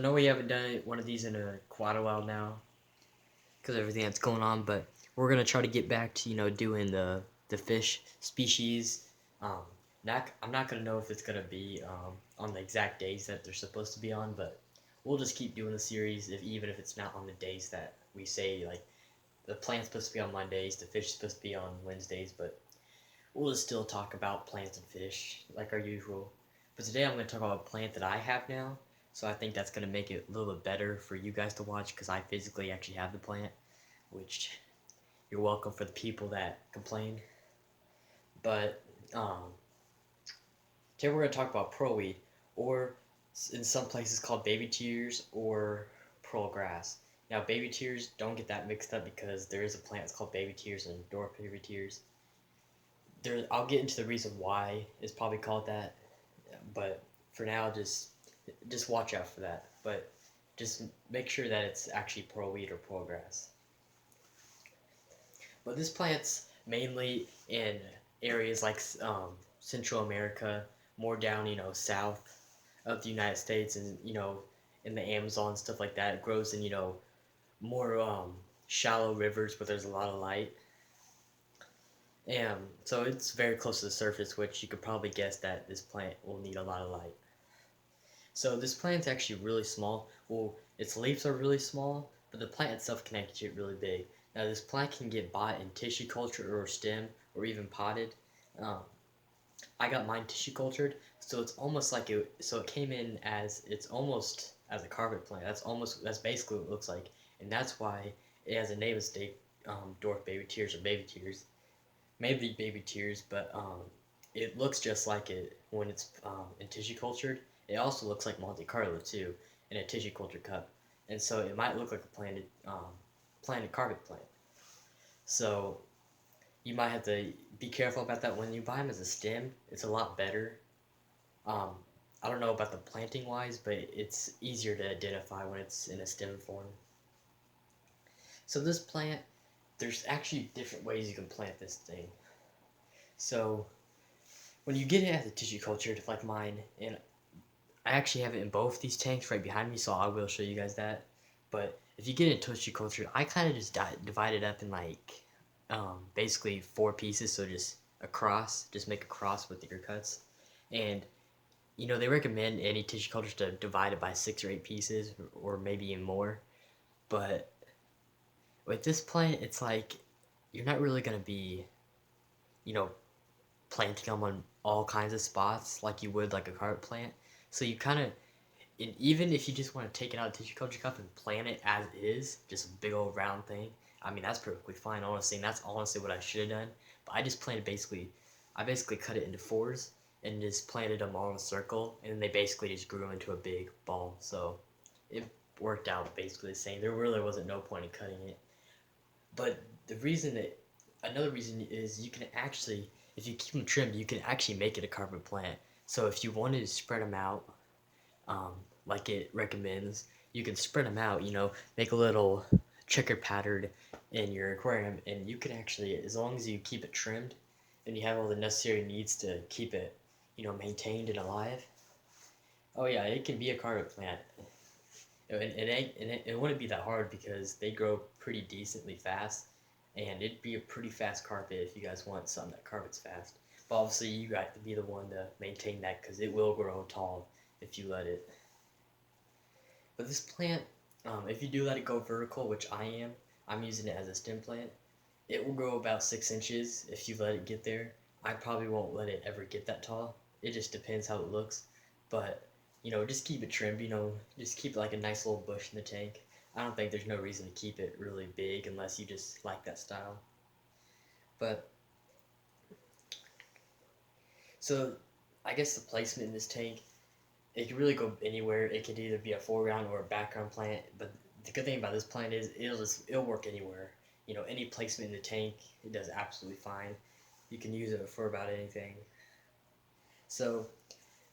know we haven't done one of these in quite a while now because of everything that's going on, but we're gonna try to get back to doing the fish species. Um, I'm not gonna know if it's gonna be on the exact days that they're supposed to be on, but we'll just keep doing the series even if it's not on the days that we say, like the plant's supposed to be on Mondays, the fish is supposed to be on Wednesdays, but we'll just still talk about plants and fish like our usual. But today I'm going to talk about a plant that I have now, so I think that's going to make it a little bit better for you guys to watch because I physically actually have the plant, which you're welcome for the people that complain. But today we're going to talk about pearlweed, or in some places called baby tears or pearl grass. Now, baby tears, don't get that mixed up because there is a plant that's called baby tears and dwarf baby tears. I'll get into the reason why it's probably called that, but for now, just watch out for that. But just make sure that it's actually pearlweed or pearl grass. But this plant's mainly in areas like Central America, more down south of the United States, and in the Amazon, stuff like that. It grows in more shallow rivers where there's a lot of light. And so it's very close to the surface, which you could probably guess that this plant will need a lot of light. So this plant's actually really small. Well, its leaves are really small, but the plant itself can actually get really big. Now this plant can get bought in tissue culture or stem or even potted. Um, I got mine tissue cultured, so it's almost like it. So it came in it's almost as a carpet plant. That's basically what it looks like, and that's why it has a name as dwarf baby tears or baby tears. Maybe baby tears, but it looks just like it when it's in tissue cultured. It also looks like Monte Carlo too in a tissue culture cup, and so it might look like a planted carpet plant. So you might have to be careful about that when you buy them as a stem. It's a lot better. Um, I don't know about the planting wise, but it's easier to identify when it's in a stem form. So this plant, there's actually different ways you can plant this thing. So when you get it as a tissue culture, like mine, and I actually have it in both these tanks right behind me, so I will show you guys that. But if you get it in tissue culture, I kind of just divide it up in like basically 4 pieces, so just make a cross with your cuts. And they recommend any tissue cultures to divide it by 6 or 8 pieces, or maybe even more. But with this plant, it's like you're not really gonna be, you know, planting them on all kinds of spots like you would like a carpet plant. So you kind of, even if you just want to take it out of the tissue culture cup and plant it as is, just a big old round thing, I mean, that's perfectly fine, honestly, and that's honestly what I should have done. But I basically cut it into fours and just planted them all in a circle, and then they basically just grew into a big ball. So it worked out basically the same. There really wasn't no point in cutting it. But another reason is you can actually, if you keep them trimmed, you can actually make it a carpet plant. So if you wanted to spread them out, um, like it recommends, you can spread them out, make a little checker pattern in your aquarium, and you can actually, as long as you keep it trimmed and you have all the necessary needs to keep it, maintained and alive. Oh yeah, it can be a carpet plant. It wouldn't be that hard because they grow pretty decently fast, and it'd be a pretty fast carpet if you guys want something that carpets fast. But obviously, you got to be the one to maintain that because it will grow tall if you let it. But this plant, if you do let it go vertical, which I'm using it as a stem plant, it will grow about 6 inches if you let it get there. I probably won't let it ever get that tall. It just depends how it looks. But, just keep it trimmed, just keep it like a nice little bush in the tank. I don't think there's no reason to keep it really big unless you just like that style. But, so, I guess the placement in this tank, it can really go anywhere. It could either be a foreground or a background plant, but the good thing about this plant is it'll work anywhere. Any placement in the tank, it does absolutely fine. You can use it for about anything. So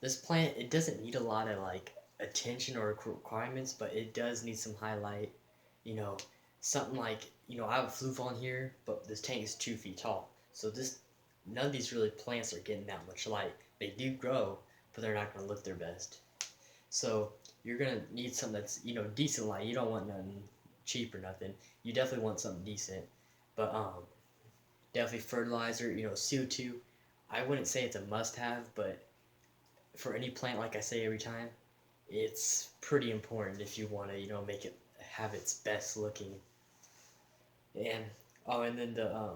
this plant, it doesn't need a lot of like attention or requirements, but it does need some highlight. You know, something like I have a floof on here, but this tank is 2 feet tall. So none of these really plants are getting that much light. They do grow, but they're not going to look their best. So you're gonna need something that's, you know, decent light. You don't want nothing cheap or nothing. You definitely want something decent. But definitely fertilizer, you know, CO2. I wouldn't say it's a must-have, but for any plant, like I say every time, it's pretty important if you want to, you know, make it have its best looking. And and then the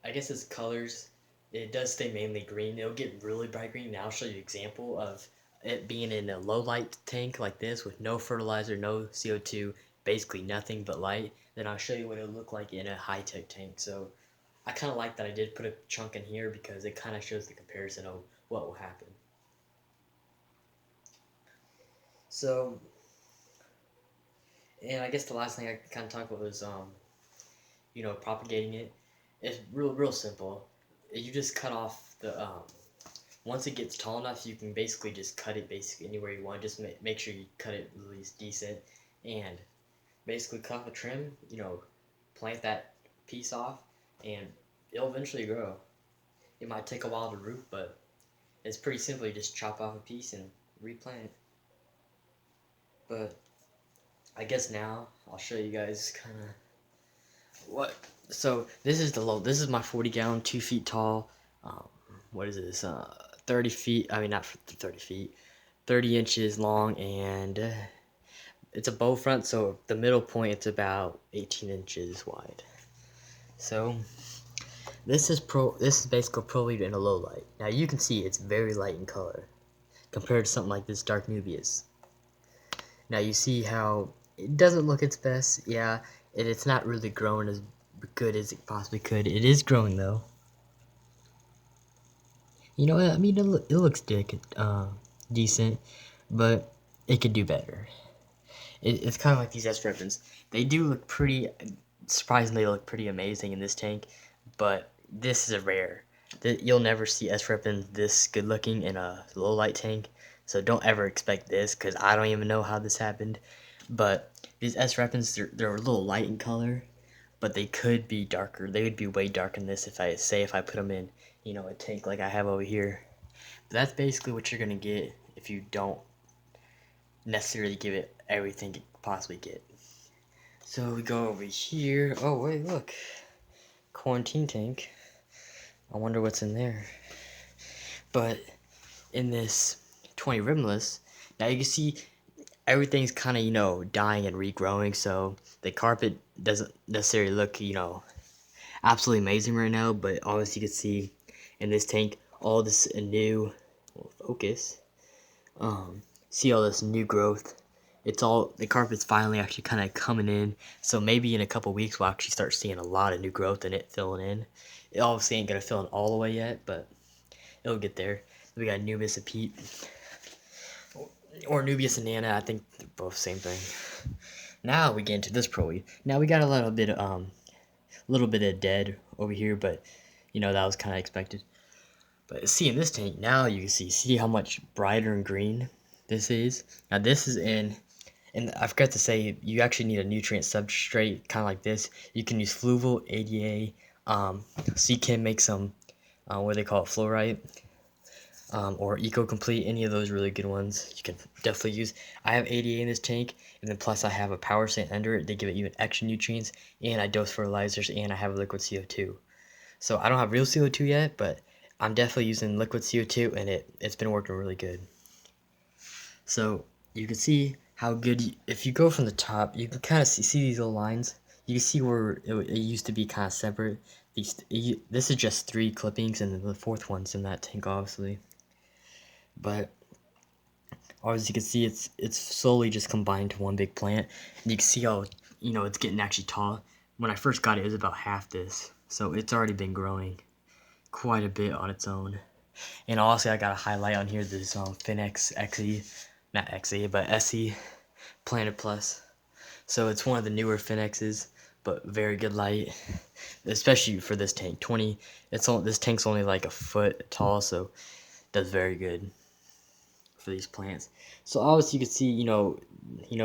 I guess its colors, it does stay mainly green. It'll get really bright green. Now I'll show you an example of it being in a low light tank like this with no fertilizer, no CO2, basically nothing but light. Then I'll show you what it'll look like in a high tech tank. So I kind of like that I did put a chunk in here because it kind of shows the comparison of what will happen. So, and I guess the last thing I kind of talk about was, you know, propagating it. It's real simple. You just cut off the, once it gets tall enough, you can basically just cut it basically anywhere you want. Just make sure you cut it at least decent, and basically cut off a trim, you know, plant that piece off, and it'll eventually grow. It might take a while to root, but it's pretty simple. You just chop off a piece and replant it. But I guess now I'll show you guys kind of what. So this is the low. This is my 40-gallon, 2 feet tall. What is this? 30 feet. I mean, not 30 feet. 30 inches long, and it's a bow front. So the middle point, it's about 18 inches wide. So this is basically Pro in a low light. Now you can see it's very light in color compared to something like this dark Nubius. Now you see how it doesn't look its best. Yeah, it's not really growing as good as it possibly could. It is growing though. You know, I mean, it looks decent, but it could do better. It's kind of like these S weapons. They do look pretty, surprisingly, look pretty amazing in this tank, but this is a rare. You'll never see S weapons this good looking in a low light tank, so don't ever expect this, because I don't even know how this happened. But these S weapons, they're a little light in color, but they could be darker. They would be way darker than this if I put them in, you know, a tank like I have over here. But that's basically what you're gonna get if you don't necessarily give it everything it could possibly get. So we go over here. Oh wait, look, quarantine tank. I wonder what's in there. But in this 20 rimless, now you can see everything's kind of, you know, dying and regrowing. So the carpet doesn't necessarily look, you know, absolutely amazing right now. But obviously you can see in this tank all this new focus. See all this new growth. It's all, the carpet's finally actually kind of coming in. So maybe in a couple weeks we'll actually start seeing a lot of new growth and it filling in. It obviously ain't gonna fill in all the way yet, but it'll get there. We got Nubius and Pete, or Nubius and Nana. I think they're both the same thing. Now we get into this pro weed. Now we got a little bit of dead over here, but you know that was kind of expected. But see in this tank now you can see how much brighter and green this is. Now this is in, and I forgot to say, you actually need a nutrient substrate kind of like this. You can use Fluval, ADA, so you can make some, what do they call it, fluorite, or Eco-Complete, any of those really good ones you can definitely use. I have ADA in this tank, and then plus I have a power sand under it. They give it even extra nutrients, and I dose fertilizers, and I have liquid CO2. So I don't have real CO2 yet, but I'm definitely using liquid CO2, and it's been working really good. So you can see how good, if you go from the top, you can kind of see these little lines. You can see where it used to be kind of separate. This is just 3 clippings, and then the 4th one's in that tank, obviously. But as you can see, it's slowly just combined to one big plant. And you can see how, you know, it's getting actually tall. When I first got it, it was about half this, so it's already been growing quite a bit on its own. And also, I got a highlight on here, this Finex XE, not XE, but SE Planet Plus. So it's one of the newer Finexes, but very good light, especially for this tank. This tank's only like a foot tall, so it does very good for these plants. So obviously you can see, you know,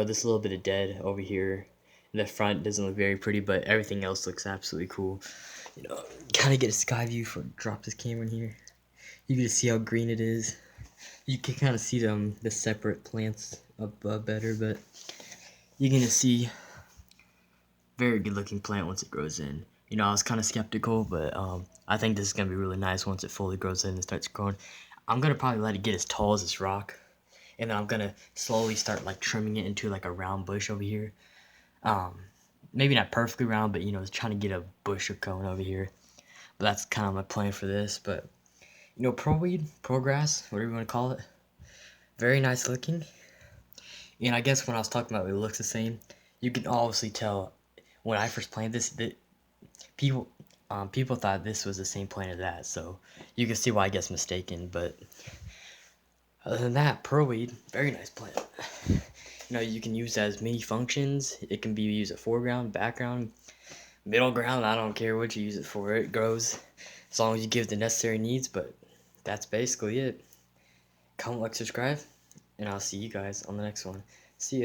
this little bit of dead over here in the front doesn't look very pretty, but everything else looks absolutely cool. You know, kind of get a sky view for drop this camera in here. You can just see how green it is. You can kind of see the separate plants up better, but you're gonna see very good looking plant once it grows in. You know, I was kind of skeptical, but I think this is gonna be really nice once it fully grows in and starts growing. I'm gonna probably let it get as tall as this rock, and then I'm gonna slowly start like trimming it into like a round bush over here. Maybe not perfectly round, but you know, trying to get a bush going over here. But that's kind of my plan for this. But you know, pro-weed, pro-grass, whatever you want to call it, very nice looking. And I guess when I was talking about it looks the same, you can obviously tell when I first planted this that people thought this was the same plant as that. So you can see why I guess mistaken. But other than that, pro-weed, very nice plant. You know, you can use it as many functions. It can be used at foreground, background, middle ground. I don't care what you use it for. It grows as long as you give the necessary needs. But that's basically it. Comment, like, subscribe, and I'll see you guys on the next one. See ya.